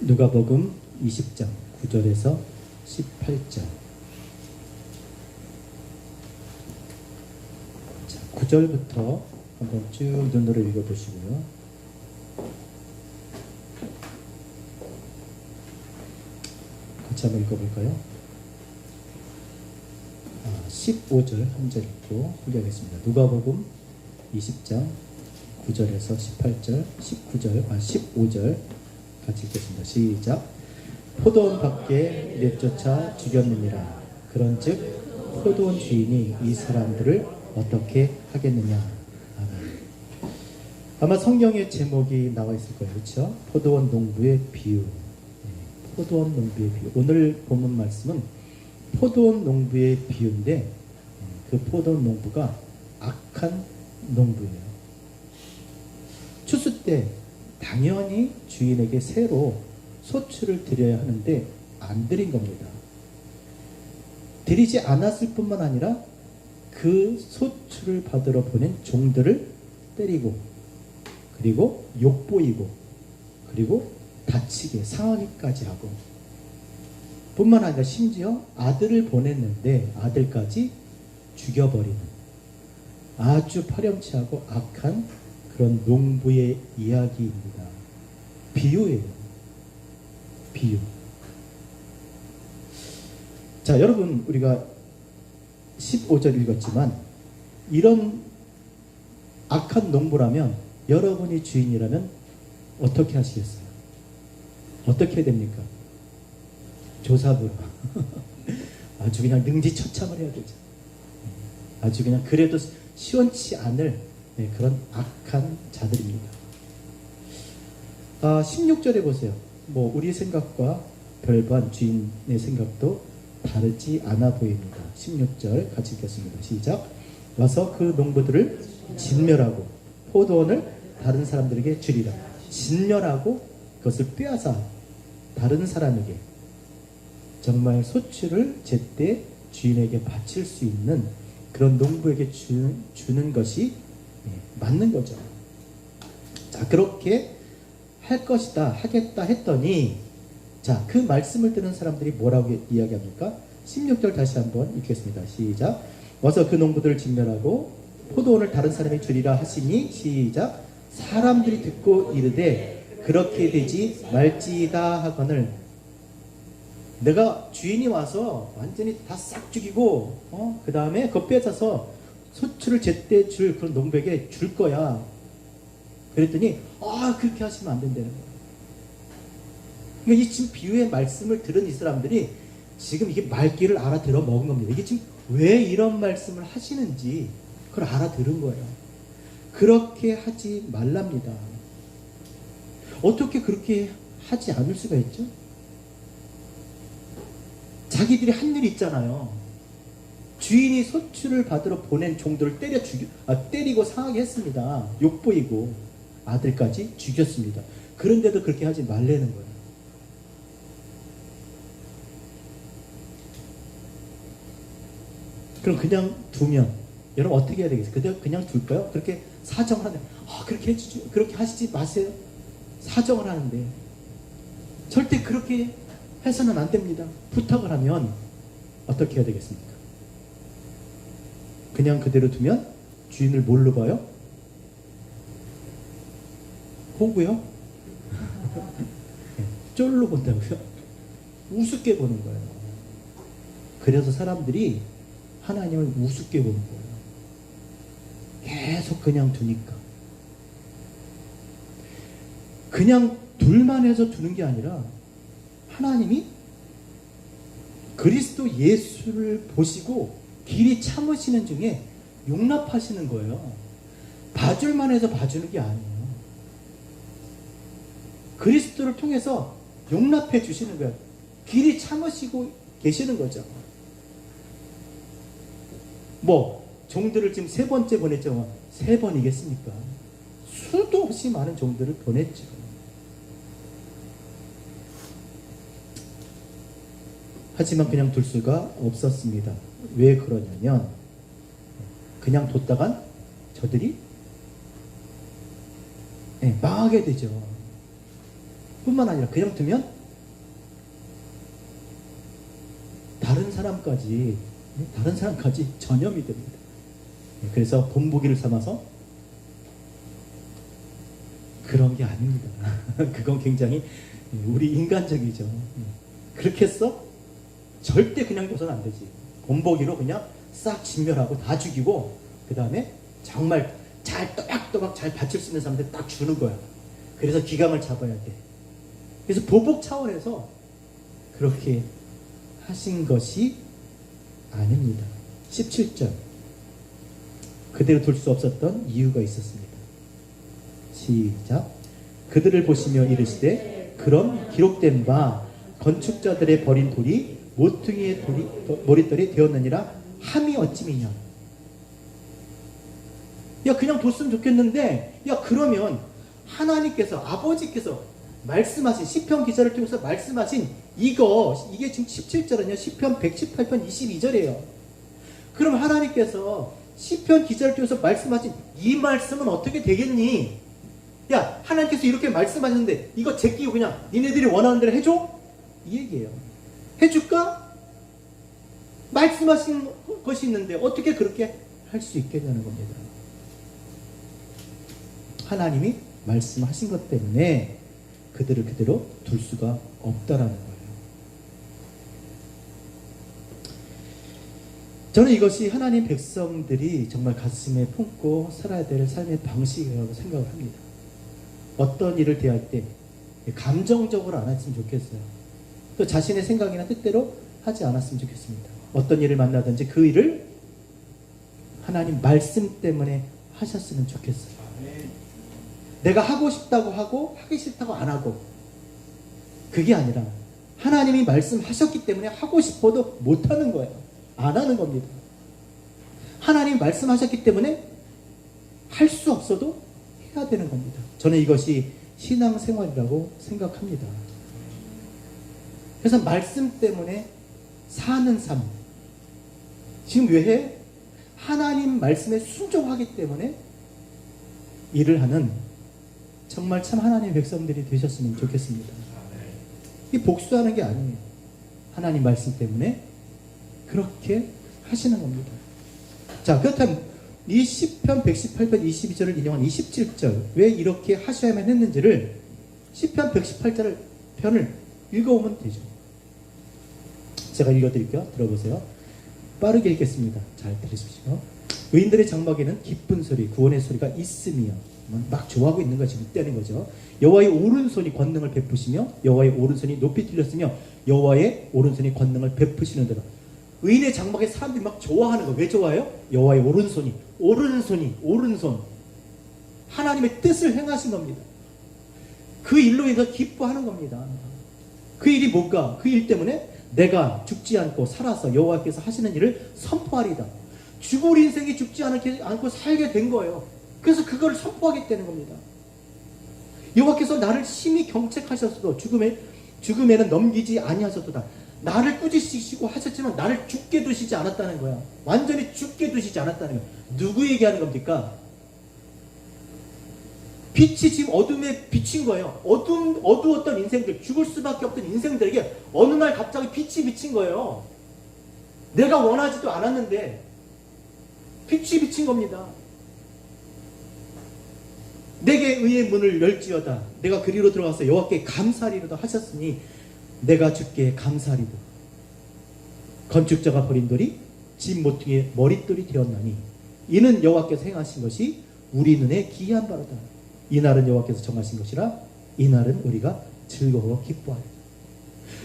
누가복음 20장 9절에서 18절. 자, 9절부터 한번 쭉 눈으로 읽어보시고요. 같이 한번 읽어볼까요? 15절 한 절 읽고 소개하겠습니다. 누가복음 20장 9절에서 18절, 15절 같이 읽겠습니다. 시작. 포도원 밖에 내쫓아 죽였느니라. 그런즉 포도원 주인이 이 사람들을 어떻게 하겠느냐. 아멘. 아마 성경의 제목이 나와 있을 거예요. 그렇죠? 포도원 농부의 비유. 포도원 농부의 비유. 오늘 본문 말씀은 포도원 농부의 비유인데 그 포도원 농부가 악한 농부예요. 추수 때 당연히 주인에게 새로 소출을 드려야 하는데 안 드린 겁니다. 드리지 않았을 뿐만 아니라 그 소출을 받으러 보낸 종들을 때리고 그리고 욕보이고 그리고 다치게 상하기까지 하고 뿐만 아니라 심지어 아들을 보냈는데 아들까지 죽여버리는 아주 파렴치하고 악한 그런 농부의 이야기입니다. 비유예요. 비유. 자, 여러분, 우리가 15절 읽었지만 이런 악한 농부라면 여러분이 주인이라면 어떻게 하시겠어요? 어떻게 해야 됩니까? 조사부로 아주 그냥 능지처참을 해야 되죠. 아주 그냥 그래도 시원치 않을 그런 악한 자들입니다. 16절에 보세요. 우리 생각과 별반 주인의 생각도 다르지 않아 보입니다. 16절 같이 읽겠습니다. 시작. 와서 그 농부들을 진멸하고 포도원을 다른 사람들에게 주리라. 진멸하고 그것을 빼앗아 다른 사람에게 정말 소출을 제때 주인에게 바칠 수 있는 그런 농부에게 주는 것이 맞는 거죠. 자, 그렇게 할 것이다, 하겠다 했더니, 자, 그 말씀을 듣는 사람들이 뭐라고 이야기합니까? 16절 다시 한번 읽겠습니다. 시작. 와서 그 농부들을 진멸하고 포도원을 다른 사람이 주리라 하시니, 시작. 사람들이 듣고 이르되 그렇게 되지 말지다 하거늘. 내가 주인이 와서 완전히 다 싹 죽이고, 그 다음에 그거 뺏어서 소출을 제때 줄 그런 농부에게 줄 거야. 그랬더니 그렇게 하시면 안 된다는 거예요. 그러니까 이 지금 비유의 말씀을 들은 이 사람들이 지금 이게 말귀를 알아들어 먹은 겁니다. 이게 지금 왜 이런 말씀을 하시는지 그걸 알아들은 거예요. 그렇게 하지 말랍니다. 어떻게 그렇게 하지 않을 수가 있죠? 자기들이 한 일이 있잖아요. 주인이 소출을 받으러 보낸 종들을 때리고 상하게 했습니다. 욕보이고 아들까지 죽였습니다. 그런데도 그렇게 하지 말라는 거예요. 그럼 그냥 두면 여러분 어떻게 해야 되겠어요? 그냥 둘까요? 그렇게 사정을 하는데 그렇게 하시지 마세요. 사정을 하는데 절대 그렇게 해서는 안 됩니다. 부탁을 하면 어떻게 해야 되겠습니까? 그냥 그대로 두면 주인을 뭘로 봐요? 호구요? 쫄로 본다고요? 우습게 보는 거예요. 그래서 사람들이 하나님을 우습게 보는 거예요. 계속 그냥 두니까. 그냥 둘만 해서 두는 게 아니라 하나님이 그리스도 예수를 보시고 길이 참으시는 중에 용납하시는 거예요. 봐줄만 해서 봐주는 게 아니에요. 그리스도를 통해서 용납해 주시는 거예요. 길이 참으시고 계시는 거죠. 종들을 지금 3번째 보냈죠. 3번이겠습니까? 수도 없이 많은 종들을 보냈죠. 하지만 그냥 둘 수가 없었습니다. 왜 그러냐면 그냥 뒀다간 저들이 망하게 되죠. 뿐만 아니라 그냥 두면 다른 사람까지 전염이 됩니다. 그래서 본보기를 삼아서 그런 게 아닙니다. 그건 굉장히 우리 인간적이죠. 그렇게 해서 절대 그냥 둬서는 안 되지. 본보기로 그냥 싹 진멸하고 다 죽이고 그 다음에 정말 잘 또박또박 잘 받칠 수 있는 사람들 딱 주는 거야. 그래서 기강을 잡아야 돼. 그래서 보복 차원에서 그렇게 하신 것이 아닙니다. 17절 그대로 둘 수 없었던 이유가 있었습니다. 시작. 그들을 보시며 이르시되 그런 기록된 바 건축자들의 버린 돌이 모퉁이의 머릿돌이 되었느니라 함이 어찌미냐. 야 그냥 뒀으면 좋겠는데 야 그러면 하나님께서 아버지께서 말씀하신 시편 기자를 통해서 말씀하신 이게 지금 17절은요 시편 118편 22절이에요. 그럼 하나님께서 시편 기자를 통해서 말씀하신 이 말씀은 어떻게 되겠니? 야 하나님께서 이렇게 말씀하셨는데 이거 제끼고 그냥 니네들이 원하는 대로 해줘? 이 얘기예요. 해줄까? 말씀하신 것이 있는데 어떻게 그렇게 할 수 있겠냐는 겁니다. 하나님이 말씀하신 것 때문에 그들을 그대로 둘 수가 없다라는 거예요. 저는 이것이 하나님 백성들이 정말 가슴에 품고 살아야 될 삶의 방식이라고 생각을 합니다. 어떤 일을 대할 때 감정적으로 안 했으면 좋겠어요. 또 자신의 생각이나 뜻대로 하지 않았으면 좋겠습니다. 어떤 일을 만나든지 그 일을 하나님 말씀 때문에 하셨으면 좋겠어요. 내가 하고 싶다고 하고 하기 싫다고 안 하고 그게 아니라 하나님이 말씀하셨기 때문에 하고 싶어도 못하는 거예요. 안 하는 겁니다. 하나님이 말씀하셨기 때문에 할 수 없어도 해야 되는 겁니다. 저는 이것이 신앙생활이라고 생각합니다. 그래서 말씀 때문에 사는 삶. 지금 왜 해? 하나님 말씀에 순종하기 때문에 일을 하는 정말 참 하나님의 백성들이 되셨으면 좋겠습니다. 이 복수하는 게 아니에요. 하나님 말씀 때문에 그렇게 하시는 겁니다. 자, 그렇다면 이 시편 118편 22절을 인용한 27절 왜 이렇게 하셔야만 했는지를 시편 118절 편을 읽어오면 되죠. 제가 읽어드릴게요. 들어보세요. 빠르게 읽겠습니다. 잘 들으십시오. 의인들의 장막에는 기쁜 소리, 구원의 소리가 있으며 막 좋아하고 있는 거 지금 때는 거죠. 여호와의 오른손이 권능을 베푸시며 여호와의 오른손이 높이 들렸으며 여호와의 오른손이 권능을 베푸시는 대로. 의인의 장막에 사람들이 막 좋아하는 거. 왜 좋아해요? 여호와의 오른손 하나님의 뜻을 행하신 겁니다. 그 일로 인해서 기뻐하는 겁니다. 그 일이 뭔가? 그 일 때문에 내가 죽지 않고 살아서 여호와께서 하시는 일을 선포하리다. 죽을 인생이 죽지 않고 살게 된 거예요. 그래서 그걸 선포하게 되는 겁니다. 여호와께서 나를 심히 경책하셨어도 죽음에는 넘기지 아니하셨도다. 나를 꾸짖으시고 하셨지만 나를 죽게 두시지 않았다는 거야. 완전히 죽게 두시지 않았다는 거야. 누구 얘기하는 겁니까? 빛이 지금 어둠에 비친 거예요. 어두웠던 인생들, 죽을 수밖에 없던 인생들에게 어느 날 갑자기 빛이 비친 거예요. 내가 원하지도 않았는데 빛이 비친 겁니다. 내게 의의 문을 열지어다. 내가 그리로 들어가서 여호와께 감사하리로다 하셨으니 내가 주께 감사하리도. 건축자가 버린 돌이 집 모퉁이의 머릿돌이 되었나니 이는 여호와께서 행하신 것이 우리 눈에 기이한 바로다. 이날은 여호와께서 정하신 것이라 이날은 우리가 즐거워 기뻐하리라.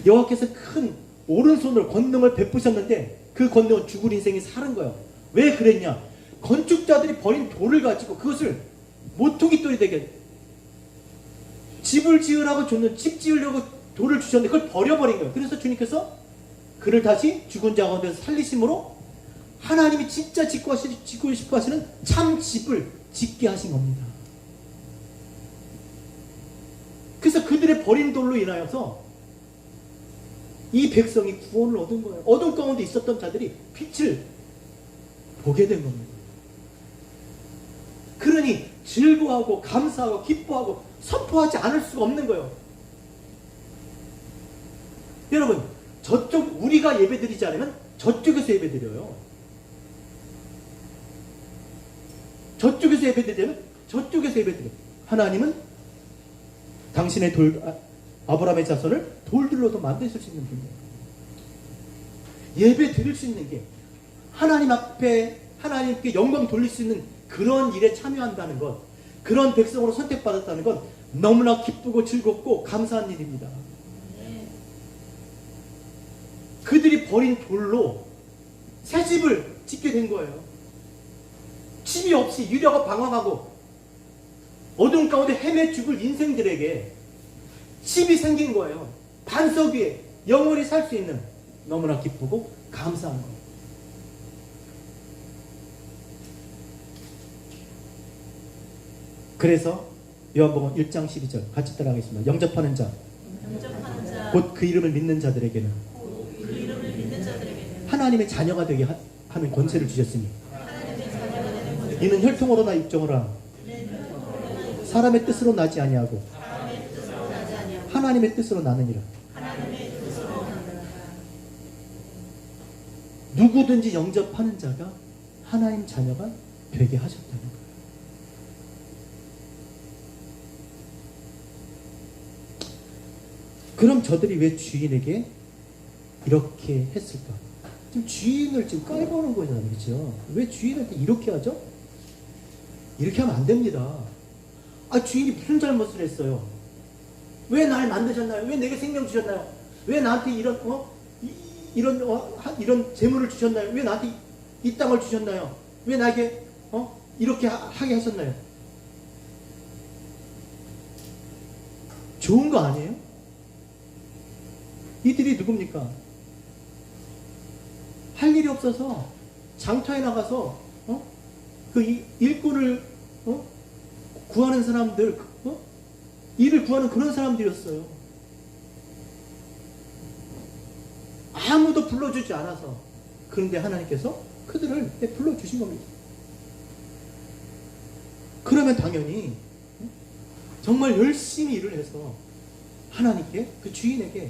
여호와께서 큰 오른손으로 권능을 베푸셨는데 그 권능은 죽을 인생이 사는 거예요. 왜 그랬냐? 건축자들이 버린 돌을 가지고 그것을 모퉁이 돌이 되게 집을 지으라고 줬는데 집 지으려고 돌을 주셨는데 그걸 버려버린 거예요. 그래서 주님께서 그를 다시 죽은 자 가운데서 살리심으로 하나님이 진짜 짓고 싶어 하시는 참 집을 짓게 하신 겁니다. 그래서 그들의 버린 돌로 인하여서 이 백성이 구원을 얻은 거예요. 어둠 가운데 있었던 자들이 빛을 보게 된 겁니다. 그러니 즐거워하고 감사하고 기뻐하고 선포하지 않을 수가 없는 거예요. 여러분, 저쪽 우리가 예배드리지 않으면 저쪽에서 예배드려요. 저쪽에서 예배드리면 저쪽에서 예배드려요. 하나님은 당신의 아브라함의 자손을 돌들로도 만드실 수 있는 분이에요. 예배 드릴 수 있는 게 하나님 앞에 하나님께 영광 돌릴 수 있는 그런 일에 참여한다는 것, 그런 백성으로 선택받았다는 건 너무나 기쁘고 즐겁고 감사한 일입니다. 그들이 버린 돌로 새 집을 짓게 된 거예요. 집이 없이 유려가 방황하고 어두운 가운데 헤매 죽을 인생들에게 집이 생긴 거예요. 반석 위에 영원히 살 수 있는, 너무나 기쁘고 감사한 거예요. 그래서 요한복음 1장 12절 같이 따라하겠습니다. 영접하는 자, 곧 그 이름을 믿는 자들에게는 하나님의 자녀가 되게 하는 권세를 주셨으니 이는 혈통으로나 육정으로나 사람의 뜻으로 나지 아니하고 하나님의 뜻으로 나느니라. 누구든지 영접하는 자가 하나님 자녀가 되게 하셨다는 거예요. 그럼 저들이 왜 주인에게 이렇게 했을까? 지금 주인을 지금 깔보는 거잖아요. 그렇죠? 왜 주인한테 이렇게 하죠? 이렇게 하면 안 됩니다. 아, 주인이 무슨 잘못을 했어요? 왜 날 만드셨나요? 왜 내게 생명 주셨나요? 왜 나한테 이런 재물을 주셨나요? 왜 나한테 이 땅을 주셨나요? 왜 나에게 이렇게 하게 하셨나요? 좋은 거 아니에요? 이들이 누굽니까? 할 일이 없어서 장터에 나가서 그 일꾼을 구하는 사람들, 일을 구하는 그런 사람들이었어요. 아무도 불러주지 않아서. 그런데 하나님께서 그들을 불러주신 겁니다. 그러면 당연히 정말 열심히 일을 해서 하나님께, 그 주인에게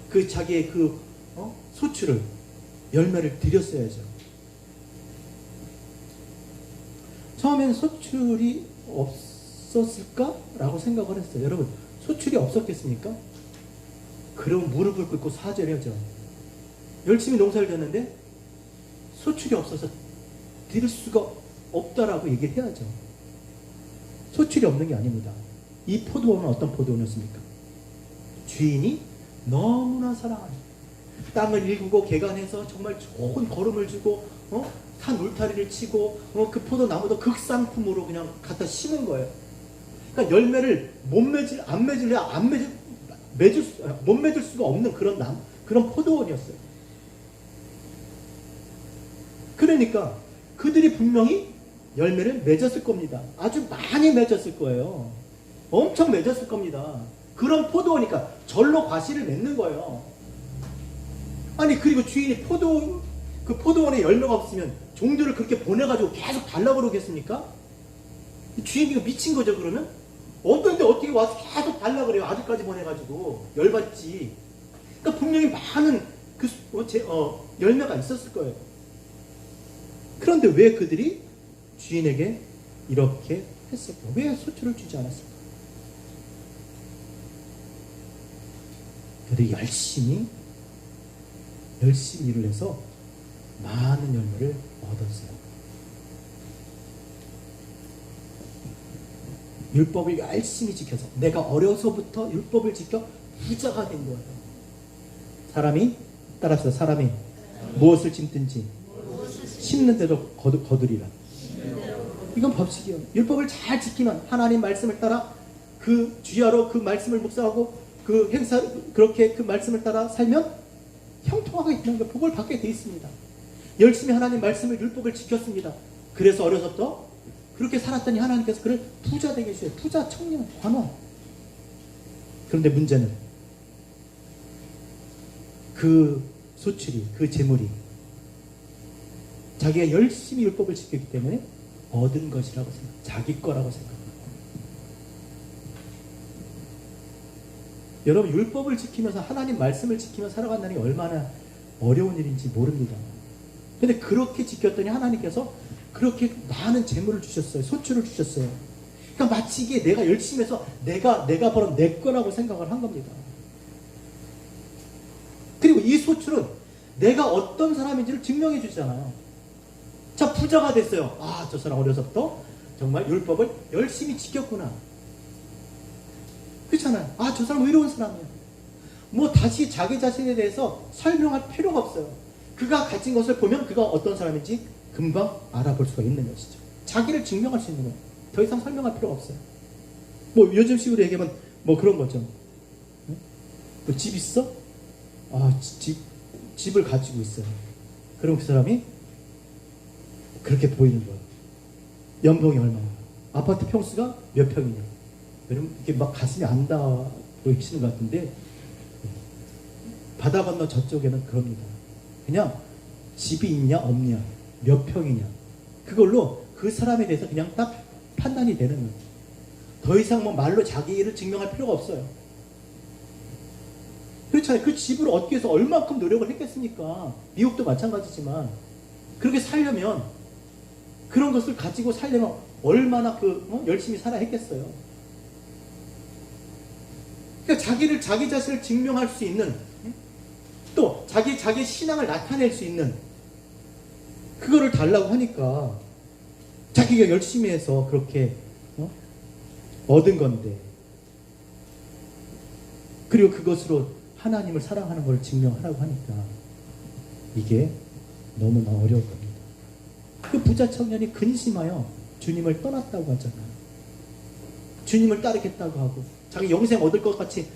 그 자기의 그 소출을, 열매를 드렸어야죠. 처음엔 소출이 없었을까라고 생각을 했어요. 여러분, 소출이 없었겠습니까? 그럼 무릎을 꿇고 사죄해야죠. 열심히 농사를 졌는데 소출이 없어서 드릴 수가 없다라고 얘기를 해야죠. 소출이 없는 게 아닙니다. 이 포도원은 어떤 포도원이었습니까? 주인이 너무나 사랑하는, 땅을 일구고 개간해서 정말 좋은 거름을 주고 산 울타리를 치고 그 포도나무도 극상품으로 그냥 갖다 심은 거예요. 그러니까 열매를 못 맺을 수가 없는 그런 포도원이었어요. 그러니까 그들이 분명히 열매를 맺었을 겁니다. 아주 많이 맺었을 거예요. 엄청 맺었을 겁니다. 그런 포도원이니까 절로 과실을 맺는 거예요. 아니, 그리고 주인이 그 포도원에 열매가 없으면 종들을 그렇게 보내가지고 계속 달라고 그러겠습니까? 주인이 미친 거죠, 그러면? 어떤데 어떻게 와서 계속 달라고 그래요? 아직까지 보내가지고. 열받지. 그러니까 분명히 많은 열매가 있었을 거예요. 그런데 왜 그들이 주인에게 이렇게 했을까? 왜 소출을 주지 않았을까? 그들이 열심히 일을 해서 많은 열매를 얻었어요. 율법을 열심히 지켜서, 내가 어려서부터 율법을 지켜 부자가 된 거예요. 사람이 무엇을 심든지 심는 대로 거두리라. 이건 법칙이에요. 율법을 잘 지키면, 하나님 말씀을 따라 그 주야로 그 말씀을 묵상하고 그렇게 그 말씀을 따라 살면 형통하게 있는 거, 복을 받게 돼 있습니다. 열심히 하나님 말씀을, 율법을 지켰습니다. 그래서 어려서부터 그렇게 살았더니 하나님께서 그를 부자 되게 해주세요. 부자, 청년, 관원. 그런데 문제는 그 소출이, 그 재물이 자기가 열심히 율법을 지켰기 때문에 얻은 것이라고 생각, 자기 거라고 생각합니다. 여러분 율법을 지키면서 하나님 말씀을 지키며 살아간다는 게 얼마나 어려운 일인지 모릅니다. 근데 그렇게 지켰더니 하나님께서 그렇게 많은 재물을 주셨어요. 소출을 주셨어요. 그러니까 마치 이게 내가 열심히 해서 내가 벌은 내 거라고 생각을 한 겁니다. 그리고 이 소출은 내가 어떤 사람인지를 증명해 주잖아요. 자, 부자가 됐어요. 아, 저 사람 어려서부터 정말 율법을 열심히 지켰구나. 그렇잖아요. 아, 저 사람 의로운 사람이야. 뭐 다시 자기 자신에 대해서 설명할 필요가 없어요. 그가 가진 것을 보면 그가 어떤 사람인지 금방 알아볼 수가 있는 것이죠. 자기를 증명할 수 있는 거예요. 더 이상 설명할 필요가 없어요. 뭐 요즘 식으로 얘기하면 뭐 그런 거죠. 뭐 집 있어? 아, 집을 가지고 있어요. 그럼 그 사람이 그렇게 보이는 거예요. 연봉이 얼마야? 아파트 평수가 몇 평이냐? 여러분 이게 막 가슴이 안 닿아 보이시는 것 같은데 바다 건너 저쪽에는 그럽니다. 그냥 집이 있냐 없냐, 몇 평이냐, 그걸로 그 사람에 대해서 그냥 딱 판단이 되는 거예요. 더 이상 뭐 말로 자기를 증명할 필요가 없어요. 그렇잖아요. 그 집을 얻기 위해서 얼마큼 노력을 했겠습니까? 미국도 마찬가지지만 그렇게 살려면, 그런 것을 가지고 살려면 얼마나 열심히 살아야 했겠어요. 그러니까 자기 자신을 증명할 수 있는, 또 자기 신앙을 나타낼 수 있는 그거를 달라고 하니까 자기가 열심히 해서 그렇게 얻은 건데, 그리고 그것으로 하나님을 사랑하는 걸 증명하라고 하니까 이게 너무나 어려울 겁니다. 그 부자 청년이 근심하여 주님을 떠났다고 하잖아요. 주님을 따르겠다고 하고 자기 영생 얻을 것 같이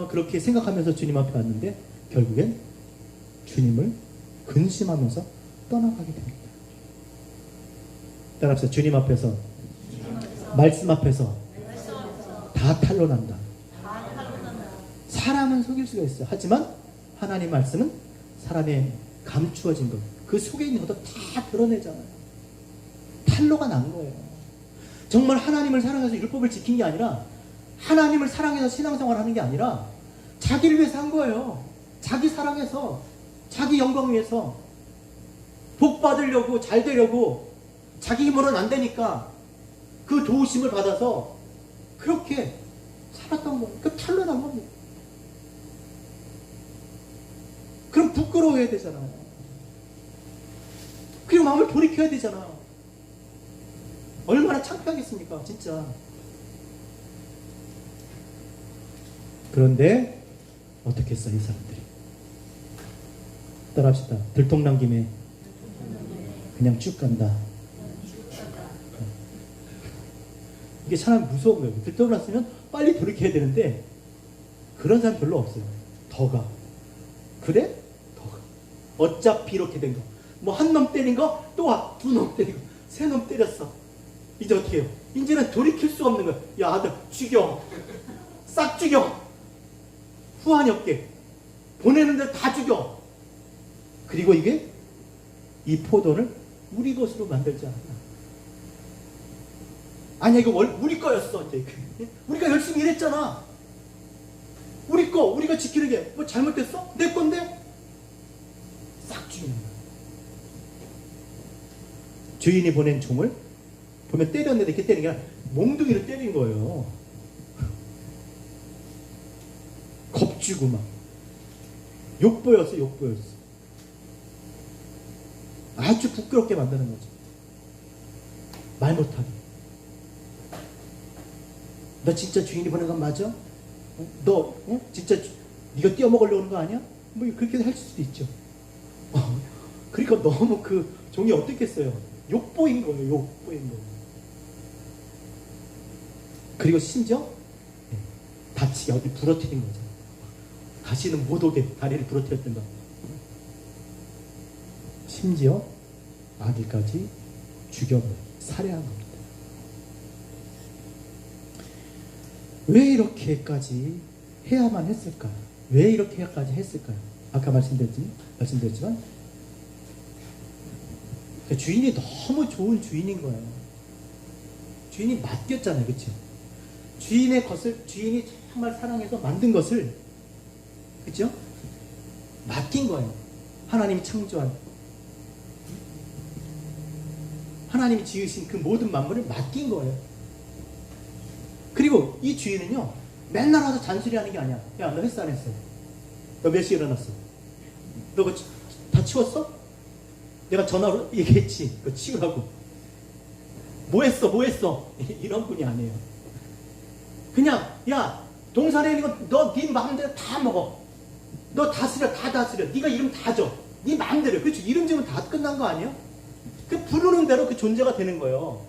그렇게 생각하면서 주님 앞에 왔는데 결국엔 주님을 근심하면서 떠나가게 됩니다. 따라합시다. 주님 앞에서, 말씀 앞에서 다 탄로난다. 사람은 속일 수가 있어요. 하지만 하나님 말씀은 사람의 감추어진 것, 그 속에 있는 것도 다 드러내잖아요. 탄로가 난 거예요. 정말 하나님을 사랑해서 율법을 지킨 게 아니라, 하나님을 사랑해서 신앙생활을 하는 게 아니라 자기를 위해서 한 거예요. 자기 사랑해서, 자기 영광 위해서, 복 받으려고, 잘 되려고, 자기 힘으로는 안 되니까 그 도우심을 받아서 그렇게 살았던 거예요. 그 탄로난 겁니다. 그럼 부끄러워해야 되잖아요. 그리고 마음을 돌이켜야 되잖아요. 얼마나 창피하겠습니까, 진짜. 그런데 어떻게 했어, 이 사람들이? 따라합시다. 들통난 김에 그냥 쭉 간다. 이게 참 무서운 거예요. 들통났으면 빨리 돌이켜야 되는데 그런 사람 별로 없어요. 더 가. 그래? 더 가. 어차피 이렇게 된 거. 뭐 한 놈 때린 거 또 와. 두 놈 때리고 세 놈 때렸어. 이제 어떻게 해요? 이제는 돌이킬 수가 없는 거야. 야, 아들 죽여. 싹 죽여. 후환이 없게. 보내는 데 다 죽여. 그리고 이게 이 포도를 우리 것으로 만들자. 아니야, 이거 우리 거였어. 이제. 우리가 열심히 일했잖아. 우리 거, 우리가 지키는 게 뭐 잘못됐어? 내 건데? 싹 죽이는 거야. 주인이 보낸 종을 보면 때렸는데 이렇게 때리는 게 아니라 몽둥이로 때린 거예요. 겁주고 막. 욕보였어, 욕보였어. 아주 부끄럽게 만드는 거죠. 말 못하게. 너 진짜 주인이 보낸 건 맞아? 너 진짜 네가 떼어먹으려고 하는 거 아니야? 뭐 그렇게 할 수도 있죠. 그러니까 너무 그 종이 어떻겠어요? 욕보인 거예요. 욕보인 거. 그리고 심지어 다치게 어디 부러뜨린 거죠. 다시는 못 오게 다리를 부러뜨렸던가. 심지어 아들까지 죽여버려 살해한 겁니다. 왜 이렇게까지 해야만 했을까? 왜 이렇게까지 했을까요? 아까 말씀드렸지만 주인이 너무 좋은 주인인 거예요. 주인이 맡겼잖아요. 그렇죠? 주인의 것을, 주인이 정말 사랑해서 만든 것을 그죠? 맡긴 거예요. 하나님이 창조한, 하나님이 지으신 그 모든 만물을 맡긴 거예요. 그리고 이 주인은요, 맨날 와서 잔소리 하는 게 아니야. 야, 너 했어 안 했어? 너 몇 시에 일어났어? 너 그거 다 치웠어? 내가 전화로 얘기했지. 그거 치우라고. 뭐 했어? 뭐 했어? 이런 분이 아니에요. 그냥, 야, 동산에 있는 거 너 네 마음대로 다 먹어. 너 다스려, 다 다스려. 네가 이름 다 줘. 네 마음대로. 그렇죠? 이름 지으면 다 끝난 거 아니에요? 그 부르는 대로 그 존재가 되는 거예요.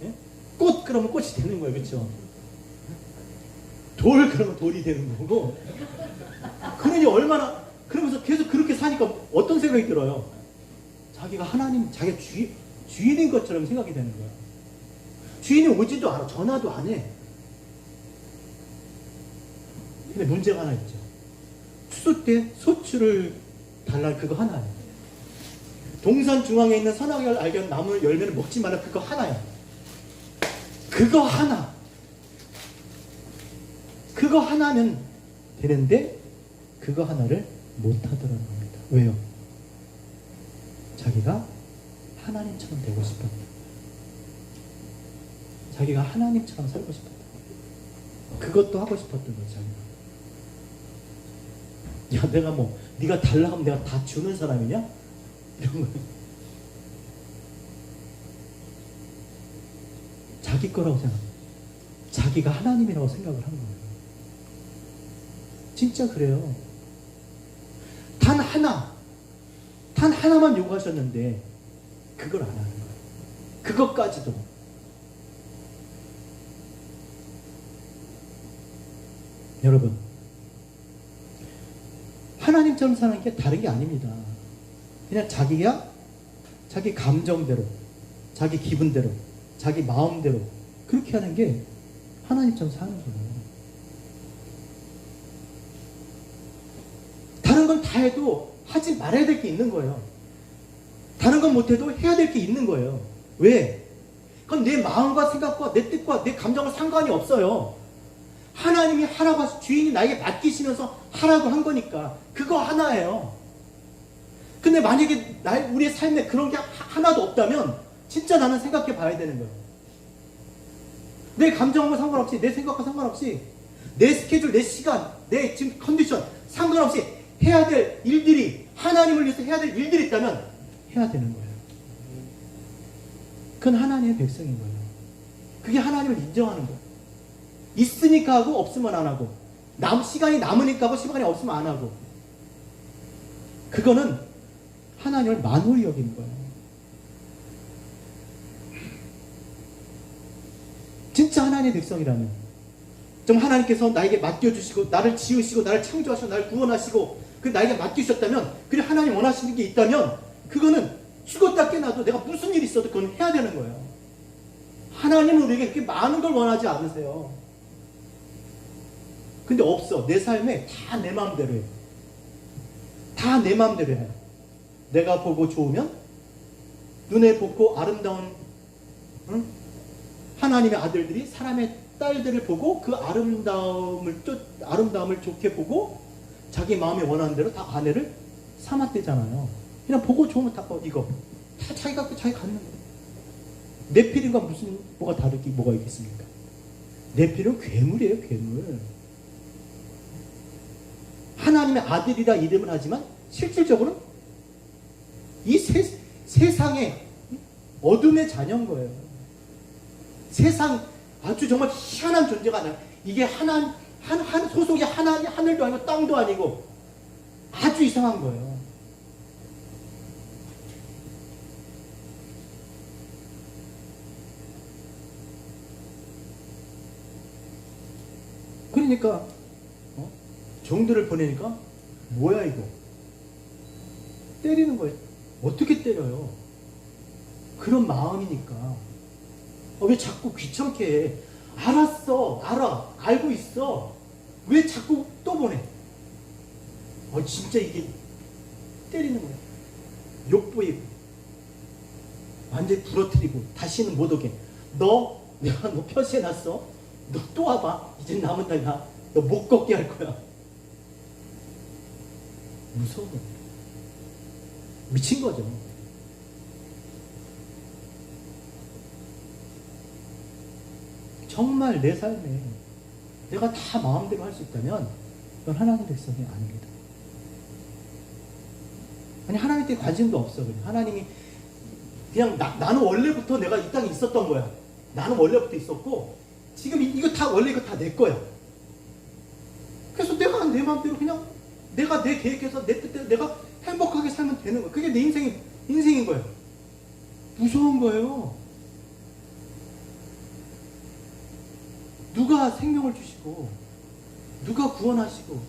예? 꽃 그러면 꽃이 되는 거예요. 그렇죠? 돌 그러면 돌이 되는 거고. 그러니 얼마나, 그러면서 계속 그렇게 사니까 어떤 생각이 들어요? 자기가 하나님, 자기가 주인인 것처럼 생각이 되는 거야. 주인이 오지도 않아. 전화도 안 해. 근데 문제가 하나 있죠. 추수 때 소출을 달라, 그거 하나예요. 동산 중앙에 있는 선악을 알게 한 나무 열매를 먹지 마라, 그거 하나야. 그거 하나. 그거 하나는 되는데 그거 하나를 못하더라는 겁니다. 왜요? 자기가 하나님처럼 되고 싶었다. 자기가 하나님처럼 살고 싶었다. 그것도 하고 싶었던 거죠. 자기가. 야, 내가 뭐 네가 달라 하면 내가 다 주는 사람이냐? 이런 거. 자기 거라고 생각. 자기가 하나님이라고 생각을 한 거예요. 진짜 그래요. 단 하나만 요구하셨는데 그걸 안 하는 거예요. 그것까지도. 여러분, 하나님처럼 사는 게 다른 게 아닙니다. 그냥 자기가 자기 감정대로, 자기 기분대로, 자기 마음대로 그렇게 하는 게 하나님처럼 사는 거예요. 다른 건 다 해도 하지 말아야 될 게 있는 거예요. 다른 건 못해도 해야 될 게 있는 거예요. 왜? 그건 내 마음과 생각과 내 뜻과 내 감정과 상관이 없어요. 하나님이 하라고 하시, 주인이 나에게 맡기시면서 하라고 한 거니까 그거 하나예요. 근데 만약에 우리의 삶에 그런 게 하나도 없다면 진짜 나는 생각해 봐야 되는 거예요. 내 감정과 상관없이, 내 생각과 상관없이, 내 스케줄, 내 시간, 내 지금 컨디션 상관없이 해야 될 일들이, 하나님을 위해서 해야 될 일들이 있다면 해야 되는 거예요. 그건 하나님의 백성인 거예요. 그게 하나님을 인정하는 거예요. 있으니까 하고 없으면 안 하고, 시간이 남으니까 하고 시간이 없으면 안 하고, 그거는 하나님을 만홀히 여기는 거예요. 진짜 하나님의 백성이라면, 좀 하나님께서 나에게 맡겨주시고 나를 지으시고 나를 창조하시고 나를 구원하시고 그 나에게 맡기셨다면, 그리고 하나님 원하시는 게 있다면 그거는 죽었다 깨나도 내가 무슨 일이 있어도 그건 해야 되는 거예요. 하나님은 우리에게 그렇게 많은 걸 원하지 않으세요. 근데 없어. 내 삶에 다 내 마음대로 해. 다 내 마음대로 해. 내가 보고 좋으면, 눈에 보고 아름다운, 응? 하나님의 아들들이 사람의 딸들을 보고 그 아름다움을 좋게 보고 자기 마음에 원하는 대로 다 아내를 삼았대잖아요. 그냥 보고 좋으면 다 이거 다 자기 갖고 자기 갖는 거예요. 네피림과 무슨 뭐가 있겠습니까? 네피림은 괴물이에요, 괴물. 하나님의 아들이라 이름을 하지만 실질적으로 이 세상의 어둠의 자녀인 거예요. 세상 아주 정말 희한한 존재가 아니라, 이게 소속이 하늘도 아니고 땅도 아니고 아주 이상한 거예요. 그러니까 종들을 보내니까 뭐야 이거, 때리는 거예요. 어떻게 때려요? 그런 마음이니까. 왜 자꾸 귀찮게 해? 알았어, 알고 있어. 왜 자꾸 또 보내? 진짜 이게 때리는 거야. 욕보이고 완전히 부러뜨리고 다시는 못 오게. 내가 너 표시해놨어. 너 또 와봐. 이제 남은 날 너 못 걷게 할 거야. 무서운 겁니다. 미친 거죠. 정말 내 삶에 내가 다 마음대로 할 수 있다면 그건 하나님의 백성이 아닙니다. 아니, 하나님께 관심도 없어. 그냥 하나님이 그냥 나는 원래부터 내가 이 땅에 있었던 거야. 나는 원래부터 있었고 지금 이거 다 원래 이거 다 내 거야. 그래서 내가 내 마음대로 그냥 내가 내 계획에서 내 뜻대로 내가 행복하게 살면 되는 거야. 그게 내 인생인 거예요. 무서운 거예요. 누가 생명을 주시고 누가 구원하시고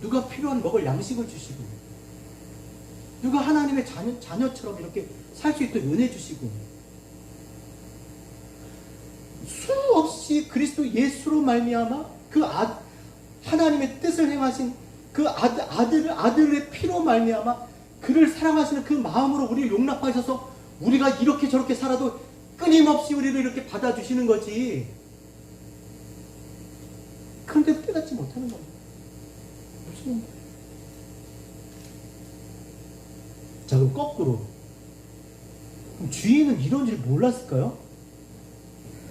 누가 필요한 먹을 양식을 주시고 누가 하나님의 자녀처럼 이렇게 살 수 있도록 은혜 주시고 수없이 그리스도 예수로 말미암아 그 하나님의 뜻을 행하신 그 아들의 피로 말미암아 그를 사랑하시는 그 마음으로 우리를 용납하셔서 우리가 이렇게 저렇게 살아도 끊임없이 우리를 이렇게 받아주시는 거지. 그런데 깨닫지 못하는 겁니다. 무서운 거예요. 자, 그럼 거꾸로. 그럼 주인은 이런 줄 몰랐을까요?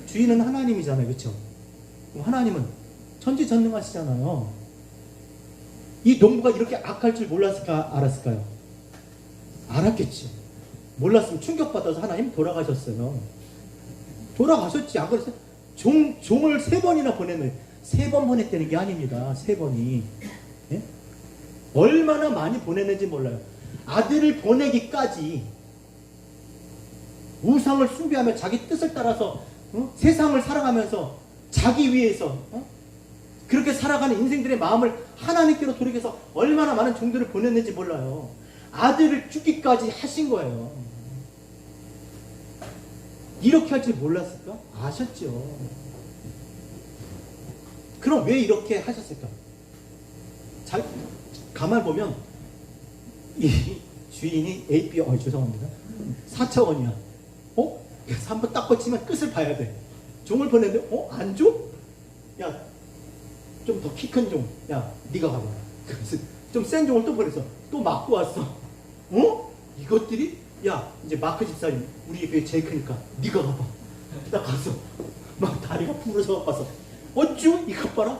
주인은 하나님이잖아요. 그렇죠? 하나님은 전지전능하시잖아요. 이 농부가 이렇게 악할 줄 몰랐을까? 알았을까요? 알았겠죠. 몰랐으면 충격받아서 하나님 돌아가셨어요. 돌아가셨지. 안 그랬어요? 종을 3번이나 보냈는데 3번 보냈다는 게 아닙니다. 3번이. 예? 얼마나 많이 보냈는지 몰라요. 아들을 보내기까지 우상을 숭배하며 자기 뜻을 따라서 세상을 살아가면서 자기 위해서 그렇게 살아가는 인생들의 마음을 하나님께로 돌이켜서 얼마나 많은 종들을 보냈는지 몰라요. 아들을 주기까지 하신 거예요. 이렇게 할 줄 몰랐을까? 아셨죠. 그럼 왜 이렇게 하셨을까? 잘 가만 보면 이 주인이 AP 죄송합니다. 4차원이야. 그래서 한번 딱 거치면 끝을 봐야 돼. 종을 보냈는데 안 줘? 야, 좀 더 키 큰 종. 야, 네가 가봐. 그래서 좀 센 종을 또 보내서 또 맞고 왔어. 이것들이 야, 이제 마크 집사님 우리 교회 제일 크니까 네가 가봐. 나 가서 막 다리가 부러져 가서 어쭈? 이것 봐라.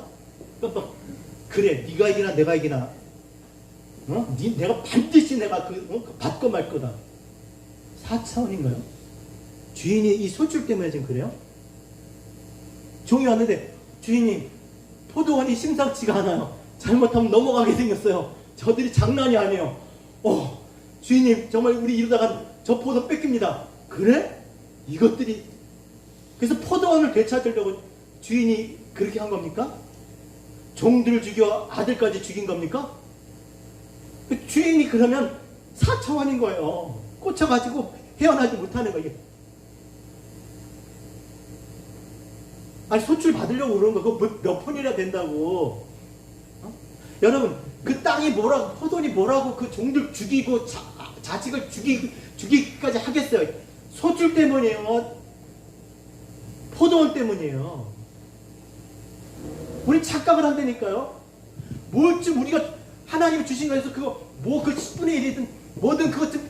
그래, 네가 이기나 내가 이기나. 내가 반드시 내가 받고 말 거다. 4차원인가요? 주인이 이 소출 때문에 지금 그래요? 종이 왔는데 주인님 포도원이 심상치가 않아요. 잘못하면 넘어가게 생겼어요. 저들이 장난이 아니에요. 주인님 정말 우리 이러다가 저 포도 뺏깁니다. 그래? 이것들이 그래서 포도원을 되찾으려고 주인이 그렇게 한 겁니까? 종들을 죽여 아들까지 죽인 겁니까? 주인이 그러면 4차원인 거예요. 꽂혀가지고 헤어나지 못하는 거예요. 아니, 소출 받으려고 그러는 거 그거 몇 폰이나 된다고. 여러분, 그 땅이 뭐라고, 포도원이 뭐라고 그 종들 죽이고 자식을 죽이기까지 하겠어요. 소출 때문이에요. 포도원 때문이에요. 우리 착각을 한다니까요. 뭐쯤 우리가 하나님이 주신 거에서 그거 그 10분의 1이든 뭐든 그것 좀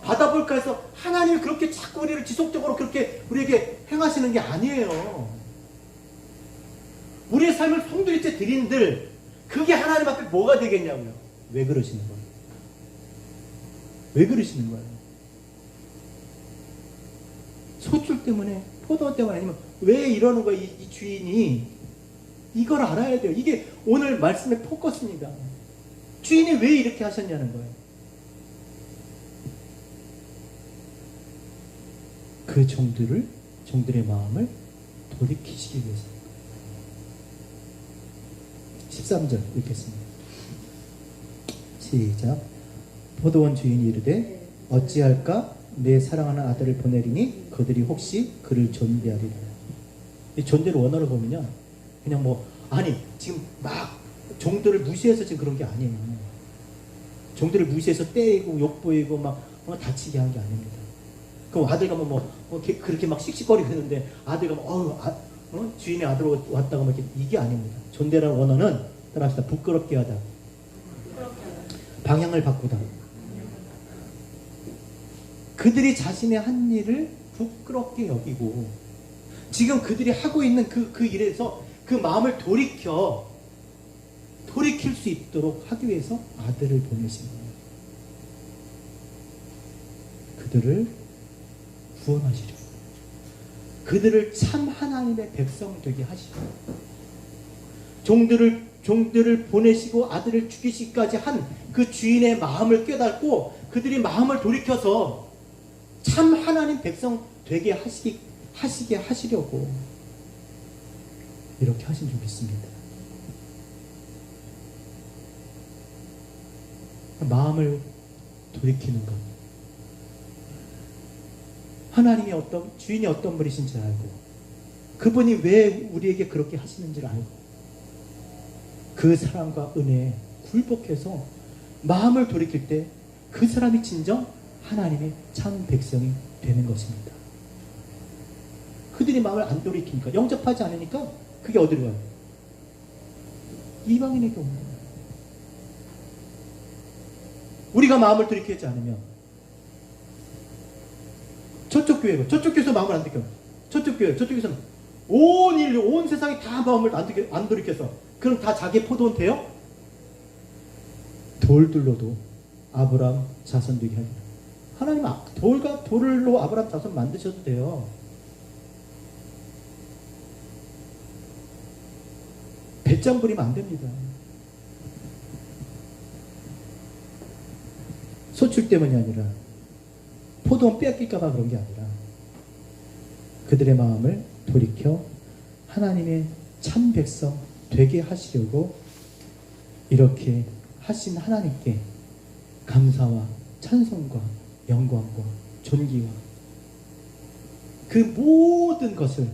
받아볼까 해서 하나님이 그렇게 자꾸 우리를 지속적으로 그렇게 우리에게 행하시는 게 아니에요. 우리의 삶을 송두리째 드린들 그게 하나님 앞에 뭐가 되겠냐고요. 왜 그러시는 거예요? 왜 그러시는 거예요? 소출 때문에, 포도원 때문에 아니면 왜 이러는 거예요? 이 주인이 이걸 알아야 돼요. 이게 오늘 말씀의 포커스입니다. 주인이 왜 이렇게 하셨냐는 거예요. 그 종들의 마음을 돌이키시기 위해서. 13절 읽겠습니다. 시작. 포도원 주인이 이르되 어찌할까? 내 사랑하는 아들을 보내리니 그들이 혹시 그를 존대하리라. 이 존대를 원어로 보면요, 그냥 지금 막 종들을 무시해서 지금 그런 게 아니에요. 종들을 무시해서 때리고 욕보이고 막 다치게 한 게 아닙니다. 그럼 아들 가면 그렇게 막 씩씩거리고 있는데 아들 가면 주인의 아들 왔다가 이게 아닙니다. 존대라는 원어는 따라합시다. 부끄럽게 하다. 방향을 바꾸다. 그들이 자신의 한 일을 부끄럽게 여기고 지금 그들이 하고 있는 그 일에서 그 마음을 돌이킬 수 있도록 하기 위해서 아들을 보내신 거예요. 그들을 구원하시려고. 그들을 참 하나님의 백성 되게 하시려고. 종들을 보내시고 아들을 죽이시기까지 한 그 주인의 마음을 깨닫고 그들이 마음을 돌이켜서 참 하나님 백성 되게 하시게 하시려고 이렇게 하신 줄 믿습니다. 마음을 돌이키는 것. 하나님이 주인이 어떤 분이신지 알고 그분이 왜 우리에게 그렇게 하시는지를 알고 그 사랑과 은혜에 굴복해서 마음을 돌이킬 때 그 사람이 진정 하나님의 참 백성이 되는 것입니다. 그들이 마음을 안 돌이키니까 영접하지 않으니까 그게 어디로 가요? 이방인에게 오는 거예요. 우리가 마음을 돌이키지 않으면 저쪽 교회에서 마음을 안 돌이켜. 저쪽에서는 온 세상이 다 마음을 안 돌이켜서 그럼 다 자기의 포도원 돼요? 돌들로도 아브라함 자손 되게 하리라. 하나님 돌로 아브라함 자손 만드셔도 돼요. 배짱 부리면 안 됩니다. 소출 때문이 아니라 포도원 빼앗길까봐 그런 게 아니라 그들의 마음을 돌이켜 하나님의 참 백성 되게 하시려고 이렇게 하신 하나님께 감사와 찬송과 영광과 존귀와 그 모든 것을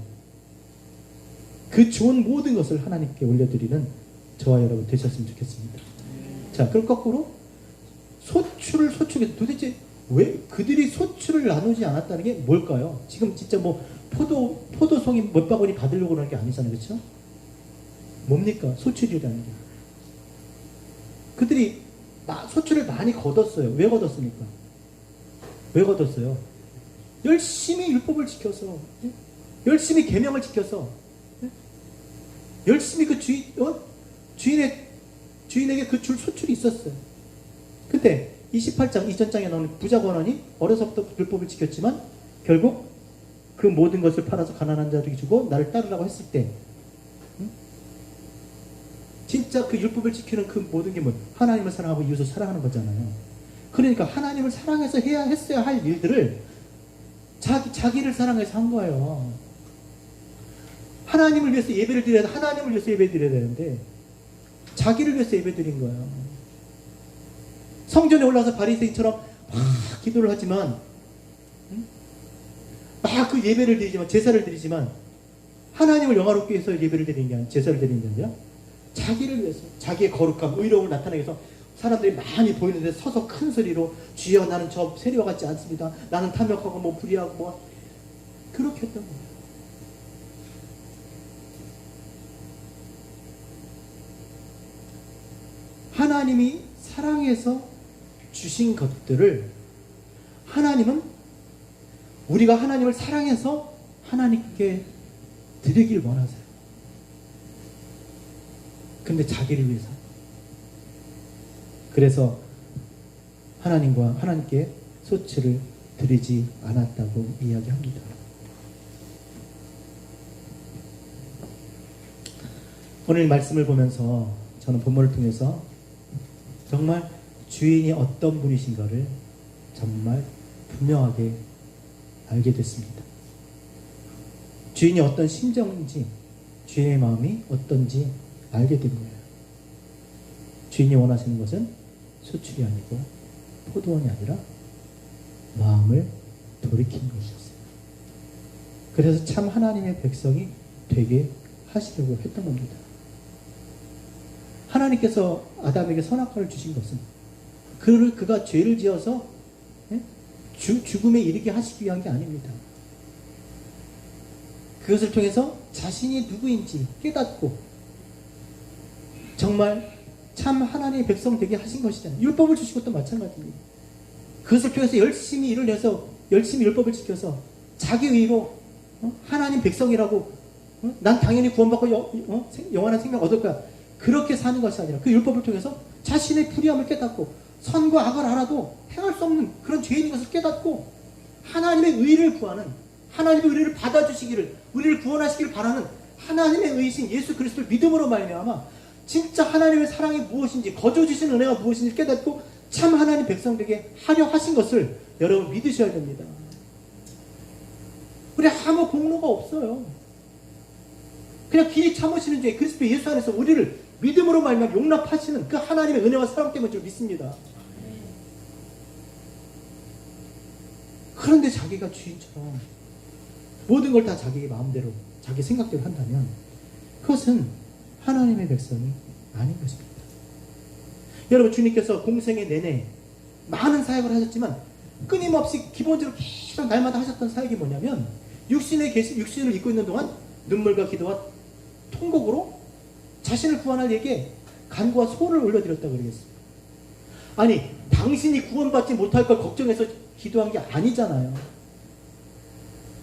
그 좋은 모든 것을 하나님께 올려드리는 저와 여러분 되셨으면 좋겠습니다. 자, 그럼 거꾸로 소출해서 도대체 왜 그들이 소출을 나누지 않았다는 게 뭘까요? 지금 진짜 뭐 포도송이 몇 바구니 받으려고 그러는 게 아니잖아요. 그렇죠? 뭡니까? 소출이라는 게. 그들이 소출을 많이 거뒀어요. 왜 거뒀습니까? 왜 거뒀어요? 열심히 율법을 지켜서, 열심히 계명을 지켜서, 열심히 그 주인에게 그 소출이 있었어요. 근데 28장 이전장에 나오는 부자 관원이 어려서부터 율법을 지켰지만 결국 그 모든 것을 팔아서 가난한 자에게 주고 나를 따르라고 했을 때 진짜 그 율법을 지키는 그 모든 게 뭐 하나님을 사랑하고 이웃을 사랑하는 거잖아요. 그러니까 하나님을 사랑해서 했어야 할 일들을 자기를 사랑해서 한 거예요. 하나님을 위해서 예배를 드려야 하나님을 위해서 예배 드려야 되는데 자기를 위해서 예배 드린 거예요. 성전에 올라가서 바리새인처럼 막 기도를 하지만 막 그 예배를 드리지만 제사를 드리지만 하나님을 영화롭게 해서 예배를 드리는 게 아니라 제사를 드리는 게 아니라 자기를 위해서 자기의 거룩함, 의로움을 나타내기 위해서 사람들이 많이 보이는데 서서 큰 소리로 주여 나는 저 세리와 같지 않습니다. 나는 탐욕하고 뭐 불의하고 뭐 그렇게 했던 거예요. 하나님이 사랑해서 주신 것들을 하나님은 우리가 하나님을 사랑해서 하나님께 드리길 원하세요. 근데 자기를 위해서. 그래서 하나님께 소출을 드리지 않았다고 이야기합니다. 오늘 말씀을 보면서 저는 본문을 통해서 정말 주인이 어떤 분이신가를 정말 분명하게 알게 됐습니다. 주인이 어떤 심정인지, 주인의 마음이 어떤지 알게 된 거예요. 주인이 원하시는 것은 소출이 아니고 포도원이 아니라 마음을 돌이키는 것이었어요. 그래서 참 하나님의 백성이 되게 하시려고 했던 겁니다. 하나님께서 아담에게 선악과를 주신 것은 그가 죄를 지어서 죽음에 이르게 하시기 위한 게 아닙니다. 그것을 통해서 자신이 누구인지 깨닫고 정말 참 하나님의 백성 되게 하신 것이잖아요. 율법을 주신 것도 마찬가지입니다. 그것을 통해서 열심히 일을 내서 열심히 율법을 지켜서 자기 의로 하나님 백성이라고 난 당연히 구원받고 영원한 생명 얻을 거야. 그렇게 사는 것이 아니라 그 율법을 통해서 자신의 불의함을 깨닫고 선과 악을 알아도 행할 수 없는 그런 죄인인 것을 깨닫고 하나님의 의를 구하는, 하나님의 의를 받아주시기를, 우리를 구원하시기를 바라는 하나님의 의이신 예수 그리스도를 믿음으로 말미암아 진짜 하나님의 사랑이 무엇인지, 거저주신 은혜가 무엇인지 깨닫고 참 하나님 백성들에게 하려 하신 것을 여러분 믿으셔야 됩니다. 우리 아무 공로가 없어요. 그냥 길이 참으시는 중에 그리스도 예수 안에서 우리를 믿음으로 말미암아 용납하시는 그 하나님의 은혜와 사랑 때문에 줄 믿습니다. 그런데 자기가 주인처럼 모든 걸 다 자기 마음대로 자기 생각대로 한다면 그것은 하나님의 백성이 아닌 것입니다. 여러분, 주님께서 공생의 내내 많은 사역을 하셨지만 끊임없이 기본적으로 계속 날마다 하셨던 사역이 뭐냐면 육신을 입고 있는 동안 눈물과 기도와 통곡으로 자신을 구원할 이에게 간구와 소를 올려드렸다고 그러겠습니다. 아니, 당신이 구원받지 못할 걸 걱정해서 기도한 게 아니잖아요.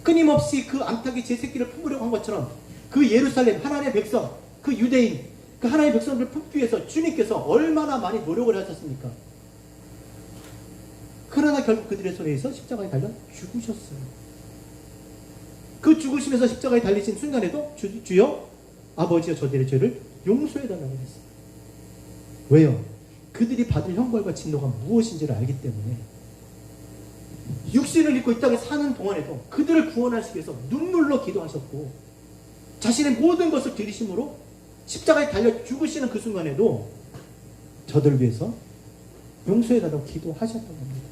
끊임없이 그 암탉이 제 새끼를 품으려고 한 것처럼 그 예루살렘 하나님의 백성, 그 유대인, 그 하나님의 백성들을 품기 위해서 주님께서 얼마나 많이 노력을 하셨습니까? 그러나 결국 그들의 손에 의해서 십자가에 달려 죽으셨어요. 그 죽으시면서 십자가에 달리신 순간에도 주여 아버지여 저들의 죄를 용서해달라고 했어요. 왜요? 그들이 받을 형벌과 진노가 무엇인지를 알기 때문에 육신을 입고 이 땅에 사는 동안에도 그들을 구원하시기 위해서 눈물로 기도하셨고 자신의 모든 것을 들이심으로 십자가에 달려 죽으시는 그 순간에도 저들을 위해서 용서해달라고 기도하셨던 겁니다.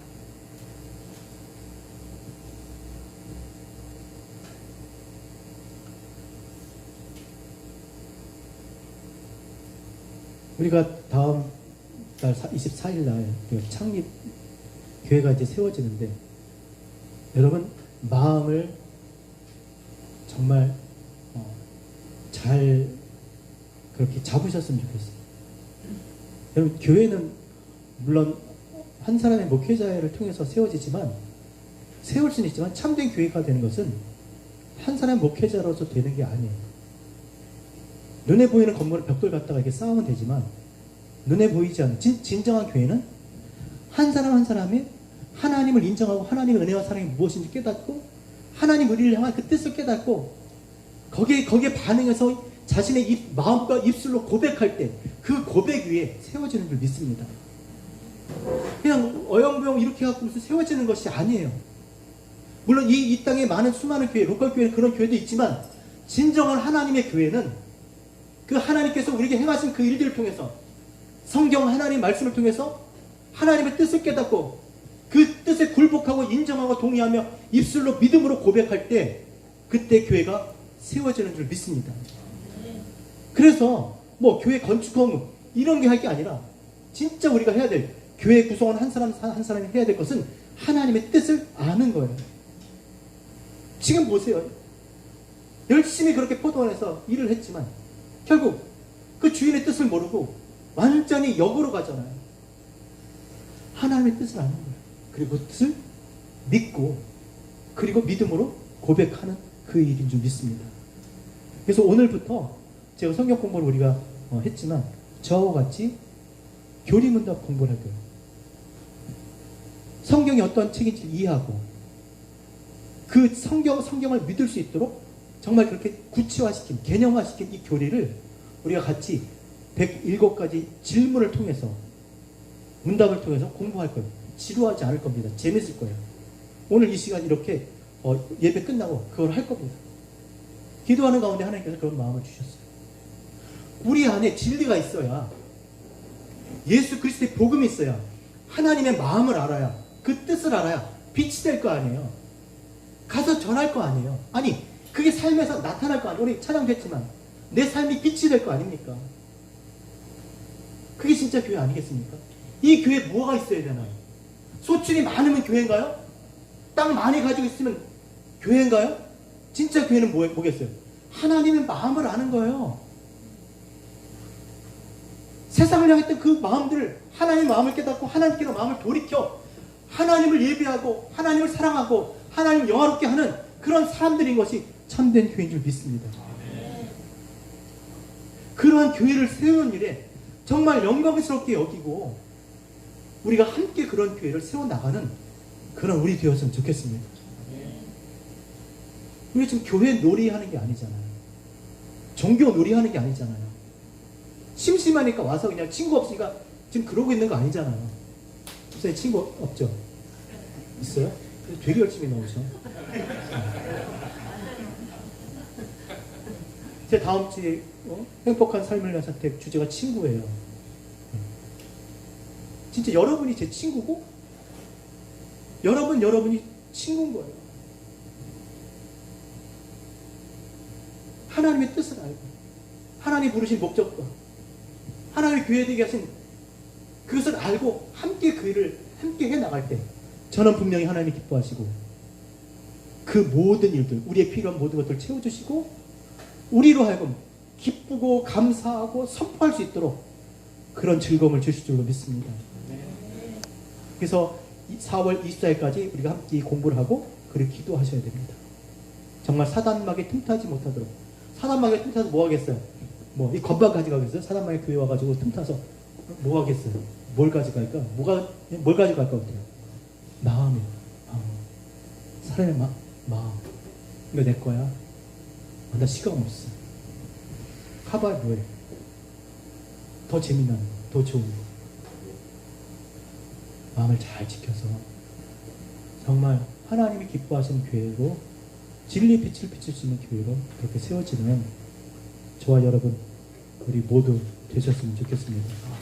우리가 다음 달 24일 날 창립 교회가 이제 세워지는데 여러분 마음을 정말 잘 그렇게 잡으셨으면 좋겠어요. 여러분, 교회는 물론 한 사람의 목회자를 통해서 세워지지만 세울 수는 있지만 참된 교회가 되는 것은 한 사람의 목회자로서 되는 게 아니에요. 눈에 보이는 건물을 벽돌 갖다가 이렇게 쌓으면 되지만 눈에 보이지 않는 진정한 교회는 한 사람 한 사람이 하나님을 인정하고 하나님의 은혜와 사랑이 무엇인지 깨닫고 하나님 우리를 향한 그 뜻을 깨닫고 거기에 반응해서 자신의 마음과 입술로 고백할 때 그 고백 위에 세워지는 줄 믿습니다. 그냥 어영부영 이렇게 하고 무슨 세워지는 것이 아니에요. 물론 이 땅에 많은 수많은 교회, 로컬 교회는 그런 교회도 있지만 진정한 하나님의 교회는 그 하나님께서 우리에게 행하신 그 일들을 통해서 성경 하나님 말씀을 통해서 하나님의 뜻을 깨닫고 그 뜻에 굴복하고 인정하고 동의하며 입술로 믿음으로 고백할 때 그때 교회가 세워지는 줄 믿습니다. 그래서 뭐 교회 건축허무 이런 게 할 게 아니라 진짜 우리가 해야 될 교회 구성원 한 사람 한 사람이 해야 될 것은 하나님의 뜻을 아는 거예요. 지금 보세요. 열심히 그렇게 포도원에서 일을 했지만 결국 그 주인의 뜻을 모르고 완전히 역으로 가잖아요. 하나님의 뜻을 아는 거예요. 그리고 그 뜻을 믿고 그리고 믿음으로 고백하는 그 일인 줄 믿습니다. 그래서 오늘부터 제가 성경 공부를 우리가 했지만 저와 같이 교리문답 공부를 할 거예요. 성경이 어떤 책인지 이해하고 그 성경을 믿을 수 있도록 정말 그렇게 구체화시킨, 개념화시킨 이 교리를 우리가 같이 107가지 질문을 통해서 문답을 통해서 공부할 거예요. 지루하지 않을 겁니다. 재밌을 거예요. 오늘 이 시간 이렇게 예배 끝나고 그걸 할 겁니다. 기도하는 가운데 하나님께서 그런 마음을 주셨어요. 우리 안에 진리가 있어야 예수 그리스도의 복음이 있어야 하나님의 마음을 알아야 그 뜻을 알아야 빛이 될 거 아니에요. 가서 전할 거 아니에요. 아니 그게 삶에서 나타날 거 아니에요. 우리 찬양도 했지만 내 삶이 빛이 될 거 아닙니까? 그게 진짜 교회 아니겠습니까? 이 교회에 뭐가 있어야 되나요? 소출이 많으면 교회인가요? 땅 많이 가지고 있으면 교회인가요? 진짜 교회는 뭐겠어요? 하나님의 마음을 아는 거예요. 세상을 향했던 그 마음들을 하나님의 마음을 깨닫고 하나님께로 마음을 돌이켜 하나님을 예배하고 하나님을 사랑하고 하나님을 영화롭게 하는 그런 사람들인 것이 참된 교회인 줄 믿습니다. 그러한 교회를 세우는 일에 정말 영광스럽게 여기고 우리가 함께 그런 교회를 세워나가는 그런 우리 되었으면 좋겠습니다. 우리 지금 교회 놀이하는 게 아니잖아요. 종교 놀이하는 게 아니잖아요. 심심하니까 와서 그냥 친구 없으니까 지금 그러고 있는 거 아니잖아요. 선생님 친구 없죠? 있어요? 되게 열심히 나오죠. 제 다음 주에 행복한 삶을 위한 선택 주제가 친구예요. 진짜 여러분이 제 친구고 여러분이 친구인 거예요. 하나님의 뜻을 알고 하나님 부르신 목적과 하나님의 교회에 되게 하신 그것을 알고 함께 그 일을 함께 해나갈 때 저는 분명히 하나님이 기뻐하시고 그 모든 일들 우리의 필요한 모든 것들을 채워주시고 우리로 하여금 기쁘고 감사하고 선포할 수 있도록 그런 즐거움을 주실 줄로 믿습니다. 그래서 4월 24일까지 우리가 함께 공부를 하고 그리고 기도하셔야 됩니다. 정말 사단막에 틈타지 못하도록. 사단막에 틈타서 뭐 하겠어요? 뭐 이 건반 가져가겠어요? 사단막에 교회 와가지고 틈타서 뭐 하겠어요? 뭘 가져갈까? 뭘 가져갈 것 같아요? 마음이요. 사람의 마음. 이거 내 거야. 나 시간 없어. 카바에 뭐해? 더 재미난, 더 좋은 거. 마음을 잘 지켜서 정말 하나님이 기뻐하시는 교회로 진리의 빛을 비출 수 있는 교회로 그렇게 세워지는 저와 여러분 우리 모두 되셨으면 좋겠습니다.